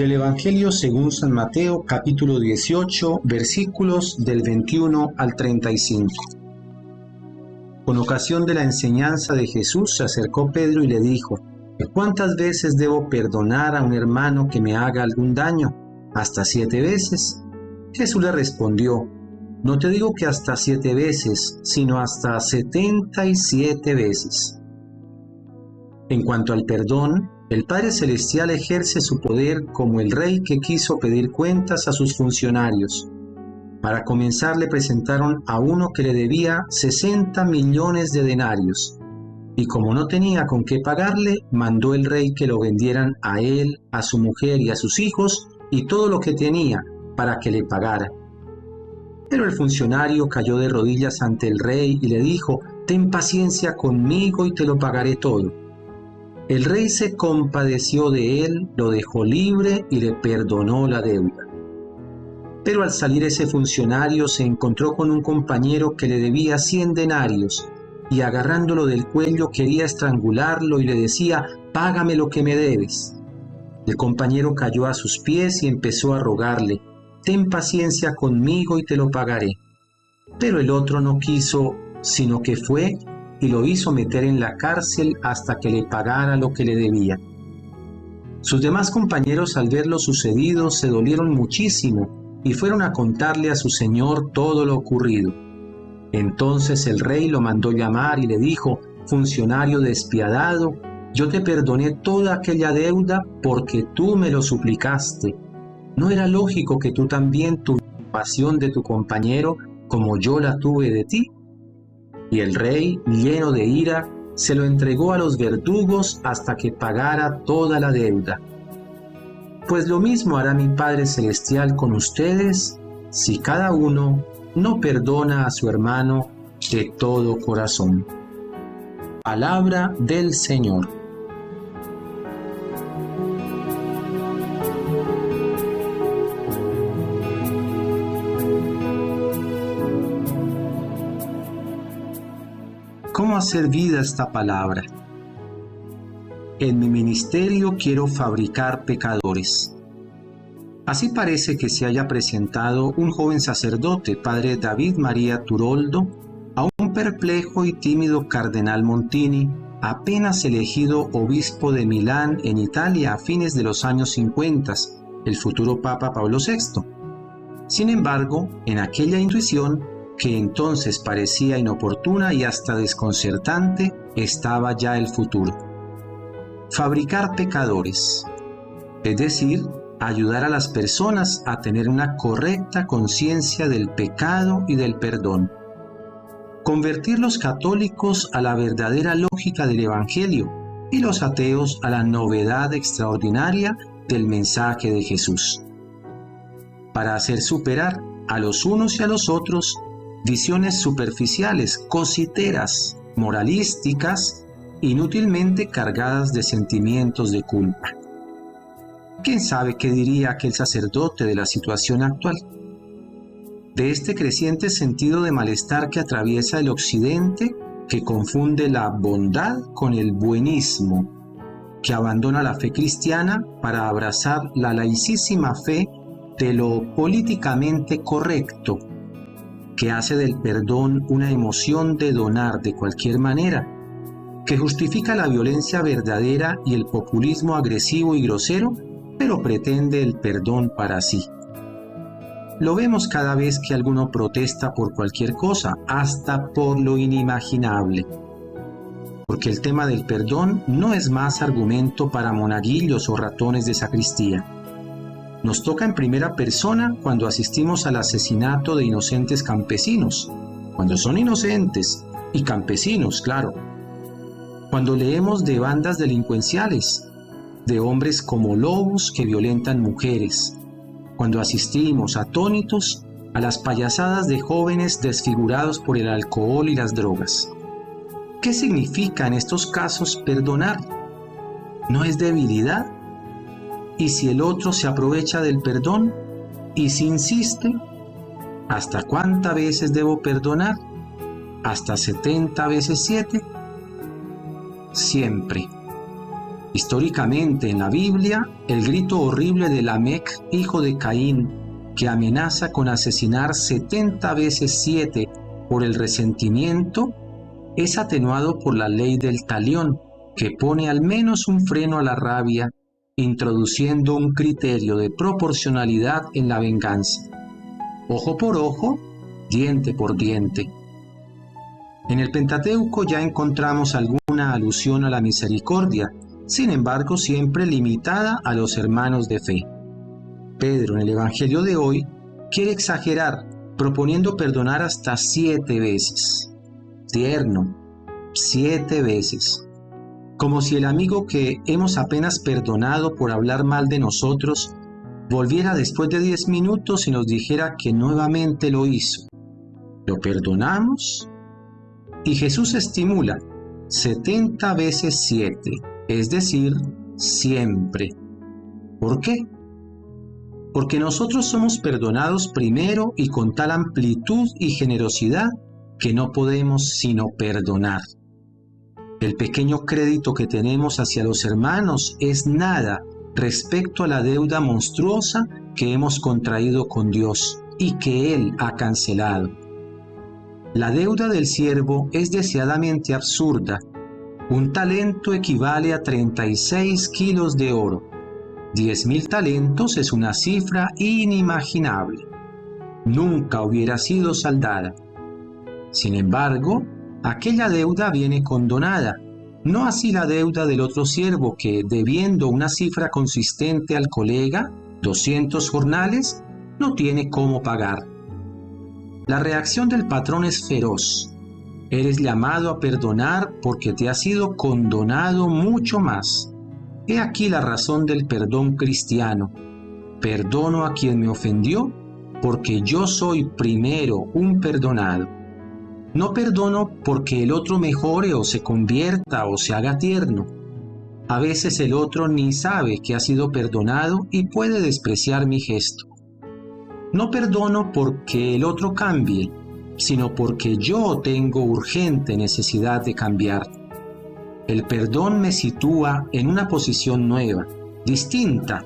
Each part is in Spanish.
Del Evangelio según San Mateo, capítulo 18, versículos del 21 al 35. Con ocasión de la enseñanza de Jesús se acercó Pedro y le dijo: ¿Cuántas veces debo perdonar a un hermano que me haga algún daño? ¿Hasta 7 veces? Jesús le respondió: No te digo que hasta 7 veces, sino hasta 77 veces. En cuanto al perdón, el Padre Celestial ejerce su poder como el rey que quiso pedir cuentas a sus funcionarios. Para comenzar, le presentaron a uno que le debía 60 millones de denarios, y como no tenía con qué pagarle, mandó el rey que lo vendieran a él, a su mujer y a sus hijos, y todo lo que tenía, para que le pagara. Pero el funcionario cayó de rodillas ante el rey y le dijo: «Ten paciencia conmigo y te lo pagaré todo». El rey se compadeció de él, lo dejó libre y le perdonó la deuda. Pero al salir ese funcionario se encontró con un compañero que le debía 100 denarios y agarrándolo del cuello quería estrangularlo y le decía: «Págame lo que me debes». El compañero cayó a sus pies y empezó a rogarle: «Ten paciencia conmigo y te lo pagaré». Pero el otro no quiso, sino que fue y lo hizo meter en la cárcel hasta que le pagara lo que le debía. Sus demás compañeros, al ver lo sucedido, se dolieron muchísimo y fueron a contarle a su señor todo lo ocurrido. Entonces el rey lo mandó llamar y le dijo: «Funcionario despiadado, yo te perdoné toda aquella deuda porque tú me lo suplicaste. ¿No era lógico que tú también tuvieras compasión de tu compañero como yo la tuve de ti?» Y el rey, lleno de ira, se lo entregó a los verdugos hasta que pagara toda la deuda. Pues lo mismo hará mi Padre Celestial con ustedes si cada uno no perdona a su hermano de todo corazón. Palabra del Señor. ¿Cómo hacer vida esta palabra? En mi ministerio quiero fabricar pecadores. Así parece que se haya presentado un joven sacerdote, padre David María Turoldo, a un perplejo y tímido cardenal Montini, apenas elegido obispo de Milán en Italia a fines de los años 50, el futuro Papa Pablo VI. Sin embargo, en aquella intuición, que entonces parecía inoportuna y hasta desconcertante, estaba ya el futuro. Fabricar pecadores, es decir, ayudar a las personas a tener una correcta conciencia del pecado y del perdón. Convertir los católicos a la verdadera lógica del Evangelio y los ateos a la novedad extraordinaria del mensaje de Jesús. Para hacer superar a los unos y a los otros visiones superficiales, cositeras, moralísticas, inútilmente cargadas de sentimientos de culpa. ¿Quién sabe qué diría aquel sacerdote de la situación actual? De este creciente sentido de malestar que atraviesa el occidente, que confunde la bondad con el buenismo, que abandona la fe cristiana para abrazar la laicísima fe de lo políticamente correcto, que hace del perdón una emoción de donar de cualquier manera, que justifica la violencia verdadera y el populismo agresivo y grosero, pero pretende el perdón para sí. Lo vemos cada vez que alguno protesta por cualquier cosa, hasta por lo inimaginable. Porque el tema del perdón no es más argumento para monaguillos o ratones de sacristía. Nos toca en primera persona cuando asistimos al asesinato de inocentes campesinos, cuando son inocentes y campesinos, claro. Cuando leemos de bandas delincuenciales, de hombres como lobos que violentan mujeres, cuando asistimos atónitos a las payasadas de jóvenes desfigurados por el alcohol y las drogas. ¿Qué significa en estos casos perdonar? ¿No es debilidad? ¿Y si el otro se aprovecha del perdón? ¿Y si insiste? ¿Hasta cuántas veces debo perdonar? ¿Hasta 70 veces 7? Siempre. Históricamente en la Biblia, el grito horrible de Lamec, hijo de Caín, que amenaza con asesinar 70 veces 7 por el resentimiento, es atenuado por la ley del talión, que pone al menos un freno a la rabia, introduciendo un criterio de proporcionalidad en la venganza. Ojo por ojo, diente por diente. En el Pentateuco ya encontramos alguna alusión a la misericordia, sin embargo siempre limitada a los hermanos de fe. Pedro en el Evangelio de hoy quiere exagerar, proponiendo perdonar hasta 7 veces. Tierno, 7 veces. Como si el amigo que hemos apenas perdonado por hablar mal de nosotros volviera después de 10 minutos y nos dijera que nuevamente lo hizo. Lo perdonamos y Jesús estimula 70 veces 7, es decir, siempre. ¿Por qué? Porque nosotros somos perdonados primero y con tal amplitud y generosidad que no podemos sino perdonar. El pequeño crédito que tenemos hacia los hermanos es nada respecto a la deuda monstruosa que hemos contraído con Dios y que Él ha cancelado. La deuda del siervo es deseadamente absurda. Un talento equivale a 36 kilos de oro. 10.000 talentos es una cifra inimaginable. Nunca hubiera sido saldada. Sin embargo, aquella deuda viene condonada, no así la deuda del otro siervo que, debiendo una cifra consistente al colega, 200 jornales, no tiene cómo pagar. La reacción del patrón es feroz. Eres llamado a perdonar porque te ha sido condonado mucho más. He aquí la razón del perdón cristiano. Perdono a quien me ofendió porque yo soy primero un perdonado. No perdono porque el otro mejore o se convierta o se haga tierno. A veces el otro ni sabe que ha sido perdonado y puede despreciar mi gesto. No perdono porque el otro cambie, sino porque yo tengo urgente necesidad de cambiar. El perdón me sitúa en una posición nueva, distinta.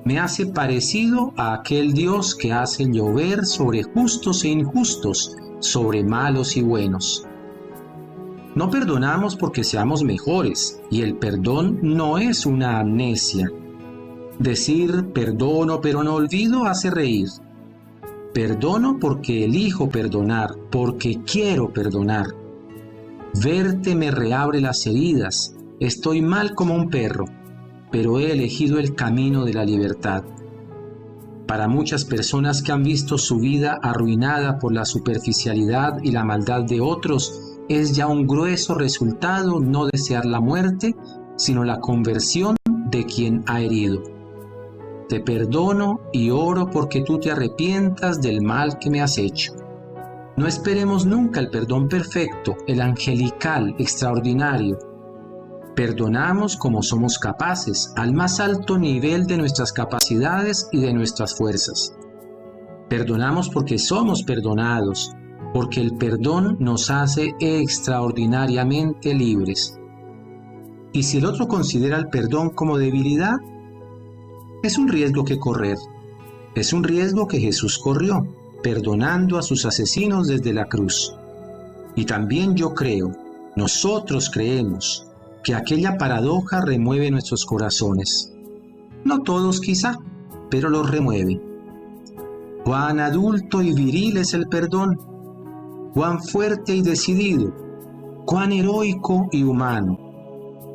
Me hace parecido a aquel Dios que hace llover sobre justos e injustos, sobre malos y buenos. No perdonamos porque seamos mejores, y el perdón no es una amnesia. Decir perdono pero no olvido hace reír. Perdono porque elijo perdonar, porque quiero perdonar. Verte me reabre las heridas, estoy mal como un perro, pero he elegido el camino de la libertad. Para muchas personas que han visto su vida arruinada por la superficialidad y la maldad de otros, es ya un grueso resultado no desear la muerte, sino la conversión de quien ha herido. Te perdono y oro porque tú te arrepientas del mal que me has hecho. No esperemos nunca el perdón perfecto, el angelical, extraordinario. Perdonamos como somos capaces, al más alto nivel de nuestras capacidades y de nuestras fuerzas. Perdonamos porque somos perdonados, porque el perdón nos hace extraordinariamente libres. Y si el otro considera el perdón como debilidad, es un riesgo que correr. Es un riesgo que Jesús corrió, perdonando a sus asesinos desde la cruz. Y también yo creo, nosotros creemos, que aquella paradoja remueve nuestros corazones. No todos quizá, pero los remueve. Cuán adulto y viril es el perdón, cuán fuerte y decidido, cuán heroico y humano.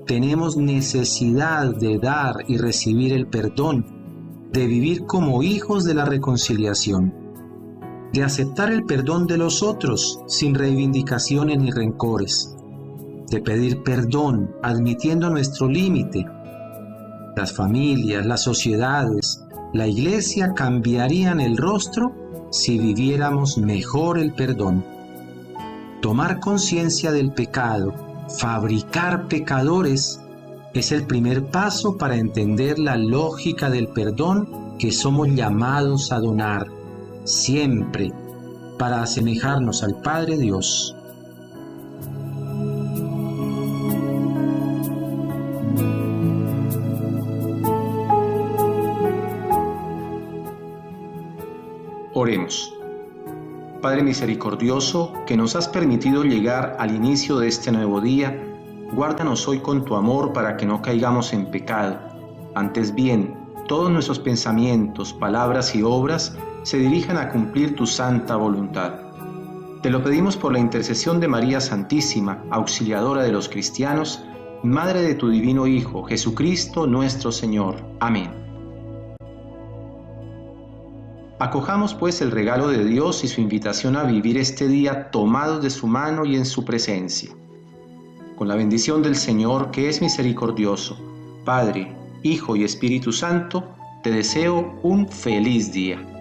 Tenemos necesidad de dar y recibir el perdón, de vivir como hijos de la reconciliación, de aceptar el perdón de los otros sin reivindicaciones ni rencores, de pedir perdón admitiendo nuestro límite. Las familias, las sociedades, la iglesia cambiarían el rostro si viviéramos mejor el perdón. Tomar conciencia del pecado, fabricar pecadores, es el primer paso para entender la lógica del perdón que somos llamados a donar, siempre, para asemejarnos al Padre Dios. Oremos. Padre misericordioso, que nos has permitido llegar al inicio de este nuevo día, guárdanos hoy con tu amor para que no caigamos en pecado. Antes bien, todos nuestros pensamientos, palabras y obras se dirijan a cumplir tu santa voluntad. Te lo pedimos por la intercesión de María Santísima, auxiliadora de los cristianos, Madre de tu divino Hijo, Jesucristo nuestro Señor. Amén. Acojamos pues el regalo de Dios y su invitación a vivir este día tomados de su mano y en su presencia. Con la bendición del Señor, que es misericordioso, Padre, Hijo y Espíritu Santo, te deseo un feliz día.